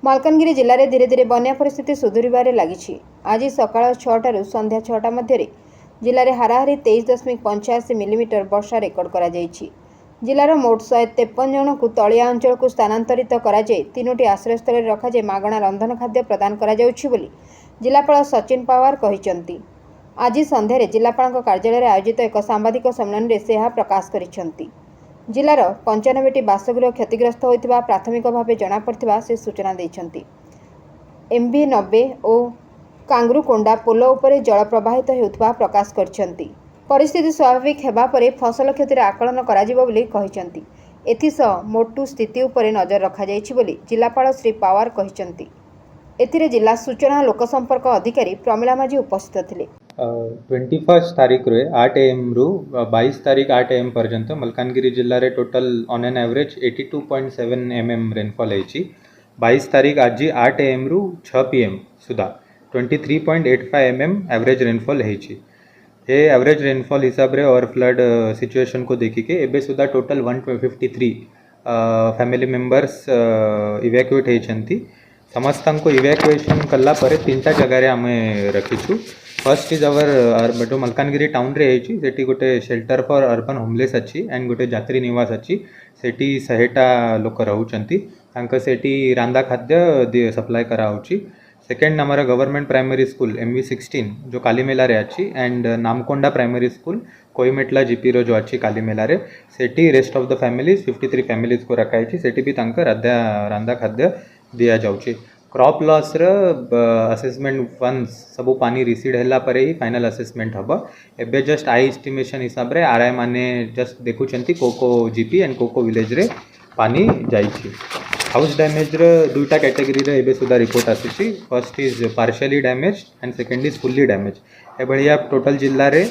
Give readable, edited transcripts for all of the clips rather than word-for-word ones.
ମାଲକାନଗିରି ଜିଲ୍ଲାରେ ଧୀରେ ଧୀରେ ବନ୍ୟା ପରିସ୍ଥିତି ସୁଧୁରିବାରେ ଲାଗିଛି। ଆଜି ସକାଳ 6ଟାରୁ ସନ୍ଧ୍ୟା 6ଟା ମଧ୍ୟରେ ଜିଲ୍ଲାରେ ହାରାହାରି 23.85 ମିଲିମିଟର ବର୍ଷା ରେକର୍ଡ କରାଯାଇଛି। ଜିଲ୍ଲାର ମୋଟ 153 ଜଣଙ୍କୁ ତଳିଆ ଅଞ୍ଚଳକୁ ସ୍ଥାନାନ୍ତରିତ କରାଯାଇ 3ଟି ଆଶ୍ରୟସ୍ଥଳରେ ରଖାଯାଇ ମାଗଣା ରନ୍ଧନ ଖାଦ୍ୟ ପ୍ରଦାନ କରାଯାଉଛି ବୋଲି ଜିଲ୍ଲାପାଳ ସଚିନ ପାୱାର କହିଛନ୍ତି। ଆଜି ସନ୍ଧ୍ୟାରେ ଜିଲ୍ଲାପାଳଙ୍କ କାର୍ଯ୍ୟାଳୟରେ ଆୟୋଜିତ ଏକ ସାମ୍ବାଦିକ ସମ୍ମିଳନୀରେ ସେ ଏହା ପ୍ରକାଶ କରିଛନ୍ତି। ଜିଲ୍ଲାର 95ଟି ବାସଗୃହ କ୍ଷତିଗ୍ରସ୍ତ ହୋଇଥିବା ପ୍ରାଥମିକ ଭାବେ ଜଣାପଡ଼ିଥିବା ସେ ସୂଚନା ଦେଇଛନ୍ତି। MV90 ଓ କାଙ୍ଗୁରୁକୋଣ୍ଡା ପୋଲ ଉପରେ ଜଳ ପ୍ରବାହିତ ହେଉଥିବା ପ୍ରକାଶ କରିଛନ୍ତି। ପରିସ୍ଥିତି ସ୍ୱାଭାବିକ ହେବା ପରେ ଫସଲ କ୍ଷତିର ଆକଳନ କରାଯିବ ବୋଲି କହିଛନ୍ତି। ଏଥିସହ ମୋଟୁ ସ୍ଥିତି ଉପରେ ନଜର ରଖାଯାଇଛି ବୋଲି ଜିଲ୍ଲାପାଳ ଶ୍ରୀ ପାୱାର କହିଛନ୍ତି। ଏଥିରେ ଜିଲ୍ଲା ସୂଚନା ଲୋକସମ୍ପର୍କ ଅଧିକାରୀ ପ୍ରମିଳା ମାଝୀ ଉପସ୍ଥିତ ଥିଲେ। 21 तारीख रे 8 AM रु 22 तारीख 8 AM पर्यंत मलकानगिरी जिल्ला रे total on an average 82.7 mm rainfall है। 22 तारीख आज 8 AM रु 6 PM सुधा 23.85 mm एवरेज रेनफॉल है। ये एवरेज रेनफॉल हिसाब रे और फ्लड सिचुएशन को देखिके एबे सुधा टोटल 153 फैमिली मेंबर्स इवैक्यूएट होती। समस्त को इवैक्यूएशन कला पर 3टा जगह रे आमे रखीछु। फर्स्ट इज अवर जो मलकानगिरी टाउन रे है गोटे शेल्टर फॉर अर्बन होमलेस अच्छी एंड गोटे यात्री निवास अच्छी सेठी 100टा लोक रहउचंती तांका सेठी रांदा खाद्य सप्लाई कराउची। सेकेंड हमारा गवर्नमेंट प्राइमरी स्कूल MV16 जो कालीमेला रे अच्छी and Namkonda primary school Koimetla GP रो जो अच्छी कालीमेला रे सेठी rest of the families 53 families को रखा है। सेठी भी तांका रांदा खाद्य दिया जाउची। क्रॉप लॉस असेसमेंट वंस सब पानी रिसीड हैला पर ही फाइनल असेसमेंट हम एबे जस्ट आई एस्टिमेशन हिसाब रे आरआई माने जस्ट देखुचंती कोको जीपी एंड कोको विलेज रे पानी जाइछि। हाउस डैमेज रे दुईटा कैटेगरी रे एबे सुधा रिपोर्ट आसीछि। First is partially damage and second is fully damage. ए भलिया टोटल जिल्ला रे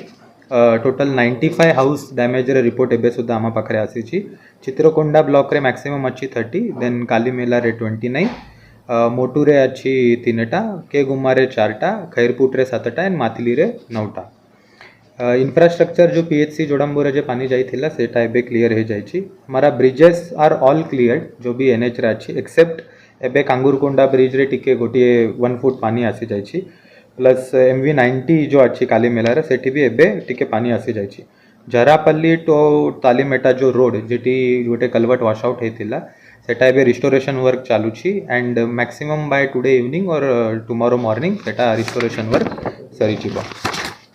टोटल 95 हाउस डैमेज रे रिपोर्ट एबे सुधा आमा पाखरे आसीछि। चित्रकोंडा ब्लॉक रे मैक्सिमम अच्छी 30 देन कालीमेला रे 29 मोटू रे अच्छी 3टा के गुम्मा रे 4टा खैरपुट रे 7टा एंड माथिली रे 9टा। इंफ्रास्ट्रक्चर जो PHC जोड़ाम्बूर जे पानी जाइथिला सेटा एबे क्लियर हो जाइछि। हमारा ब्रिजेस आर ऑल क्लियर्ड जो भी NH रे अच्छी एक्सेप्ट एबे कांगुरकोंडा ब्रिज रे टिके गोटे 1 फुट पानी आसी जाइछि। प्लस MV90 जो अच्छी कालीमेला रे सेठी भी एबे टिके पानी आसी जाइछि। जरापल्ली टू तालीमेटा जो रोड जेटी गोटे कलवर्ट वॉशआउट हेतिला सेटा एबे रिस्टोरेशन वर्क चालुछि and maximum by today evening और टुमारो मॉर्निंग सेटा रिस्टोरेशन वर्क सरी जिवो।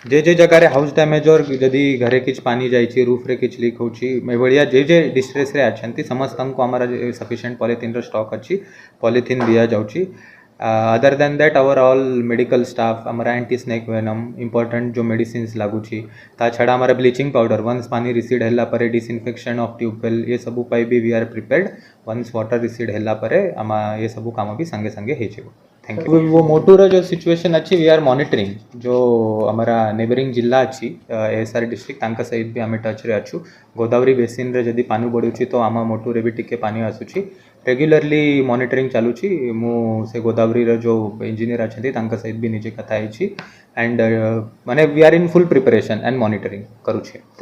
जे जगह रे हाउस डैमेज और जदि घरे किछ पानी जाइछि रूफ रे किछ लीक होछि एभलिया जे डिस्ट्रेस रे अछंती समस्त को हमारा सफिशिएंट पॉलिथीन रो स्टॉक अछि पॉलिथीन दिया जाउछि। Other than that our all medical staff हमारा एंटी स्नेक वेनम इंपॉर्टेंट जो मेडिसिन्स लागुछि ता छड़ा हमारा ब्लीचिंग पाउडर वंस पानी रिसीड हैला पर डिसइंफेक्शन ऑफ ट्यूबवेल ये सब पाई भी we are prepared. Once water recede हैला पर आमा ये सब काम भी संगे संगे हे जेबो। Thank you. वो मोटूर जो सिचुएशन अच्छी वी आर मॉनिटरिंग जो हमारा नेबरिंग जिला अच्छी ASR डिस्ट्रिक्ट तांका सहित भी आम टच रे अच्छु। गोदावरी बेसिन रे जदि पानी बढ़ुची तो आम मोटू रे भी टिके पानी आसुची रेगुलरली मॉनिटरिंग चालुची। मु से गोदावरी रे जो इंजीनियर अच्छे तांका सहित भी निजे कथा है एंड माने we are in full preparation and monitoring करूची।